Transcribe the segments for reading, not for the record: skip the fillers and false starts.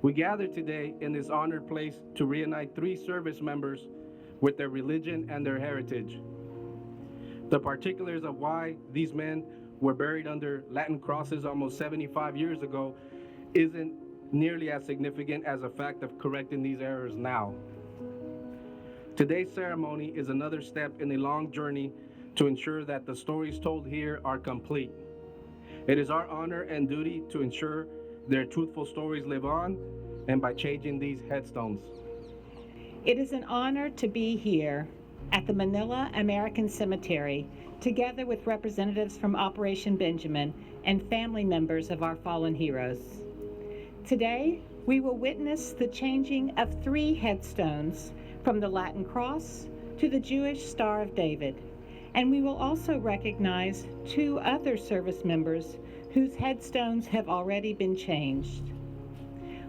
We gather today in this honored place to reunite three service members with their religion and their heritage. The particulars of why these men were buried under Latin crosses almost 75 years ago isn't nearly as significant as the fact of correcting these errors now. Today's ceremony is another step in a long journey to ensure that the stories told here are complete. It is our honor and duty to ensure their truthful stories live on, and by changing these headstones. It is an honor to be here at the Manila American Cemetery, together with representatives from Operation Benjamin and family members of our fallen heroes. Today, we will witness the changing of three headstones from the Latin cross to the Jewish Star of David, and we will also recognize two other service members whose headstones have already been changed.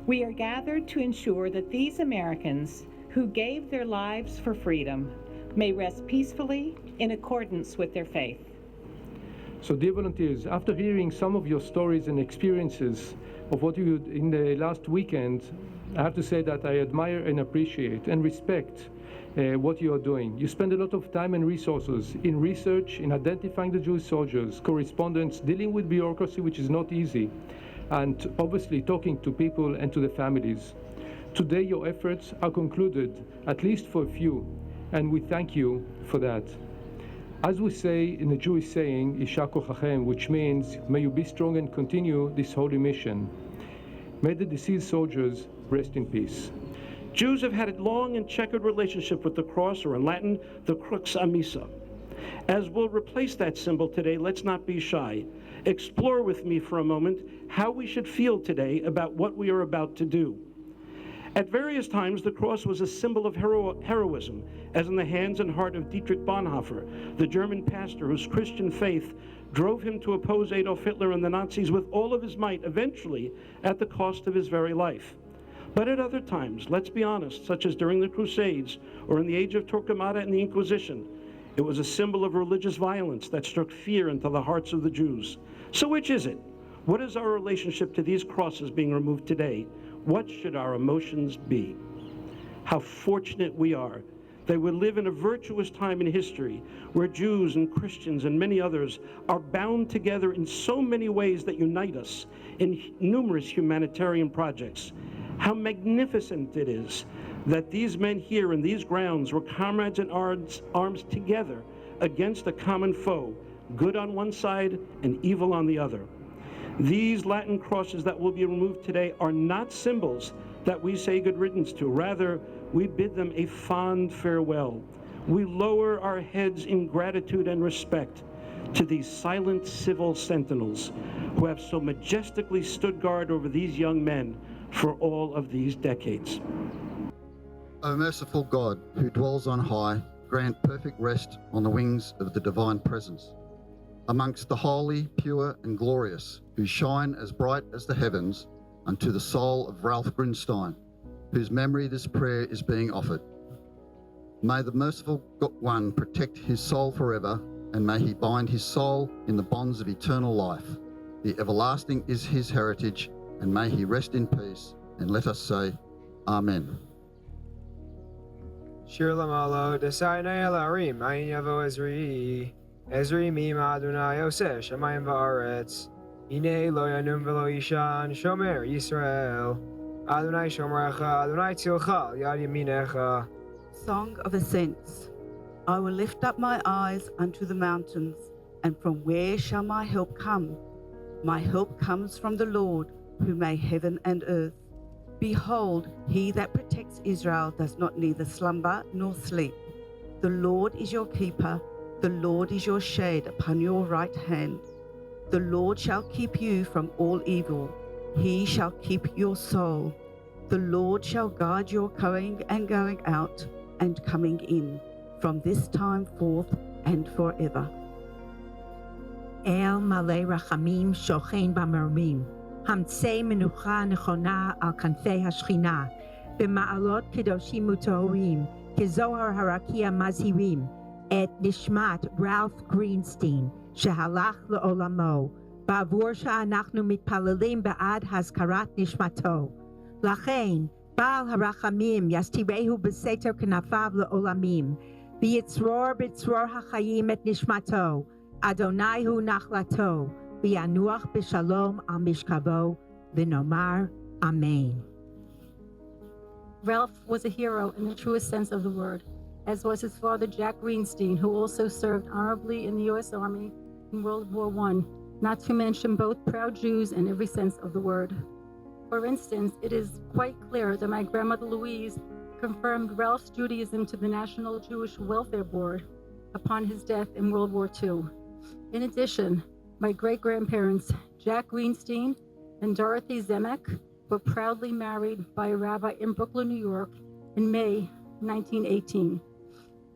We are gathered to ensure that these Americans who gave their lives for freedom may rest peacefully in accordance with their faith. So dear volunteers, after hearing some of your stories and experiences of what you did in the last weekend, I have to say that I admire and appreciate and respect what you are doing. You spend a lot of time and resources in research, in identifying the Jewish soldiers, correspondence, dealing with bureaucracy, which is not easy, and obviously talking to people and to the families. Today your efforts are concluded, at least for a few, and we thank you for that. As we say in the Jewish saying, Yishar Kochachem, which means, may you be strong and continue this holy mission. May the deceased soldiers rest in peace. Jews have had a long and checkered relationship with the cross, or in Latin, the crux amissa. As we'll replace that symbol today, let's not be shy. Explore with me for a moment how we should feel today about what we are about to do. At various times, the cross was a symbol of heroism, as in the hands and heart of Dietrich Bonhoeffer, the German pastor whose Christian faith drove him to oppose Adolf Hitler and the Nazis with all of his might, eventually at the cost of his very life. But at other times, let's be honest, such as during the Crusades or in the age of Torquemada and the Inquisition, it was a symbol of religious violence that struck fear into the hearts of the Jews. So which is it? What is our relationship to these crosses being removed today? What should our emotions be? How fortunate we are that we live in a virtuous time in history where Jews and Christians and many others are bound together in so many ways that unite us in numerous humanitarian projects. How magnificent it is that these men here in these grounds were comrades in arms together against a common foe, good on one side and evil on the other. These Latin crosses that will be removed today are not symbols that we say good riddance to. Rather, we bid them a fond farewell. We lower our heads in gratitude and respect to these silent civil sentinels who have so majestically stood guard over these young men for all of these decades. O merciful God, who dwells on high, grant perfect rest on the wings of the divine presence. Amongst the holy, pure, and glorious, who shine as bright as the heavens, unto the soul of Ralph Greenstein, whose memory this prayer is being offered. May the merciful one protect his soul forever, and may he bind his soul in the bonds of eternal life. The everlasting is his heritage, and may he rest in peace, and let us say, Amen. Shir Lamalo, Desainai Alarim, Ayin Yavo Ezri, Ezri Mima Adonai Yoseh, Shamayim Va'aretz, Ine Lo Yanum Velo Ishan, Shomer Yisrael, Adonai Shomerecha, Adonai Tzilcha, Yad Yaminecha. Song of Ascents. I will lift up my eyes unto the mountains, and from where shall my help come? My help comes from the Lord, who made heaven and earth. Behold, he that protects Israel does not neither slumber nor sleep. The Lord is your keeper, the Lord is your shade upon your right hand. The Lord shall keep you from all evil. He shall keep your soul. The Lord shall guard your going and going out and coming in, from this time forth and forever. El Malay Rachamim Shochen B'Marmim, Hamtzei Menucha Nechona Al Kanfei Hashchina, B'Ma'alot Kedoshim Utorim, Kezohar Harakia Mazhirim, Et Nishmat Ralph Greenstein, Shehalach Le'olamo, Ba'avur Sha'anachnu Mitpalalim Ba'ad Hazkarat Nishmato, Lachen, Baal harachamim, yastirehu b'seter knafav le'olamim, v'yitzror b'tzror hachayim et nishmato, Adonai hu nachlato, v'yanuach b'shalom al mishkavo, v'nomar Amen. Ralph was a hero in the truest sense of the word, as was his father Jack Greenstein, who also served honorably in the U.S. Army in World War I, not to mention both proud Jews in every sense of the word. For instance, it is quite clear that my grandmother Louise confirmed Ralph's Judaism to the National Jewish Welfare Board upon his death in World War II. In addition, my great-grandparents, Jack Greenstein and Dorothy Zemek, were proudly married by a rabbi in Brooklyn, New York in May 1918.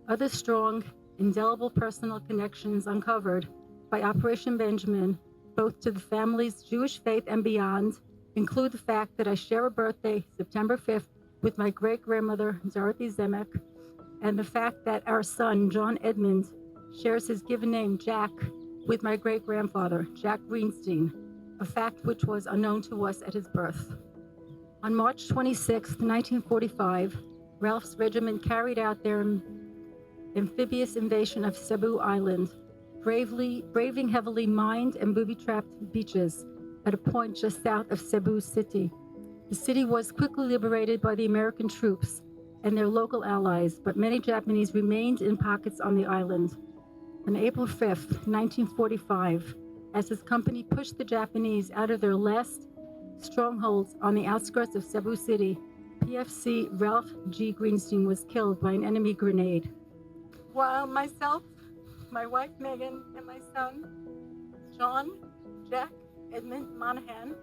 Other strong, indelible personal connections uncovered by Operation Benjamin, both to the family's Jewish faith and beyond, include the fact that I share a birthday, September 5th, with my great-grandmother, Dorothy Zemek, and the fact that our son, John Edmund, shares his given name, Jack, with my great-grandfather, Jack Greenstein, a fact which was unknown to us at his birth. On March 26, 1945, Ralph's regiment carried out their amphibious invasion of Cebu Island, braving heavily mined and booby-trapped beaches at a point just south of Cebu City. The city was quickly liberated by the American troops and their local allies, but many Japanese remained in pockets on the island. On April 5th, 1945, as his company pushed the Japanese out of their last strongholds on the outskirts of Cebu City, PFC Ralph G. Greenstein was killed by an enemy grenade. While myself, my wife Megan, and my son, John, Jack, Edmund Monahan,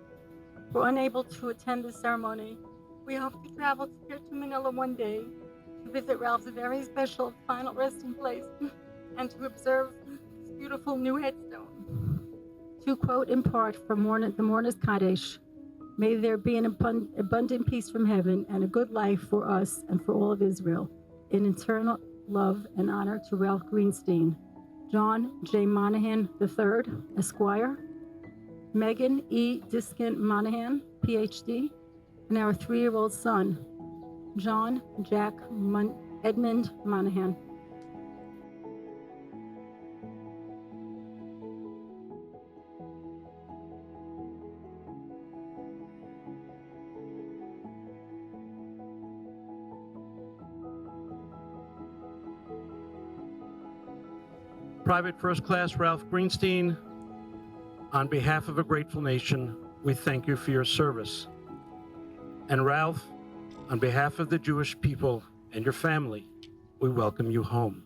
were unable to attend the ceremony, we hope to travel here to Manila one day to visit Ralph's very special final resting place and to observe this beautiful new headstone. To quote in part from the Mourner's Kaddish, may there be an abundant peace from heaven and a good life for us and for all of Israel, in eternal love and honor to Ralph Greenstein, John J. Monahan III, Esquire, Megan E. Diskin Monahan, Ph.D., and our 3-year-old son, John Jack Edmund Monahan. Private First Class Ralph Greenstein, on behalf of a grateful nation, we thank you for your service. And Ralph, on behalf of the Jewish people and your family, we welcome you home.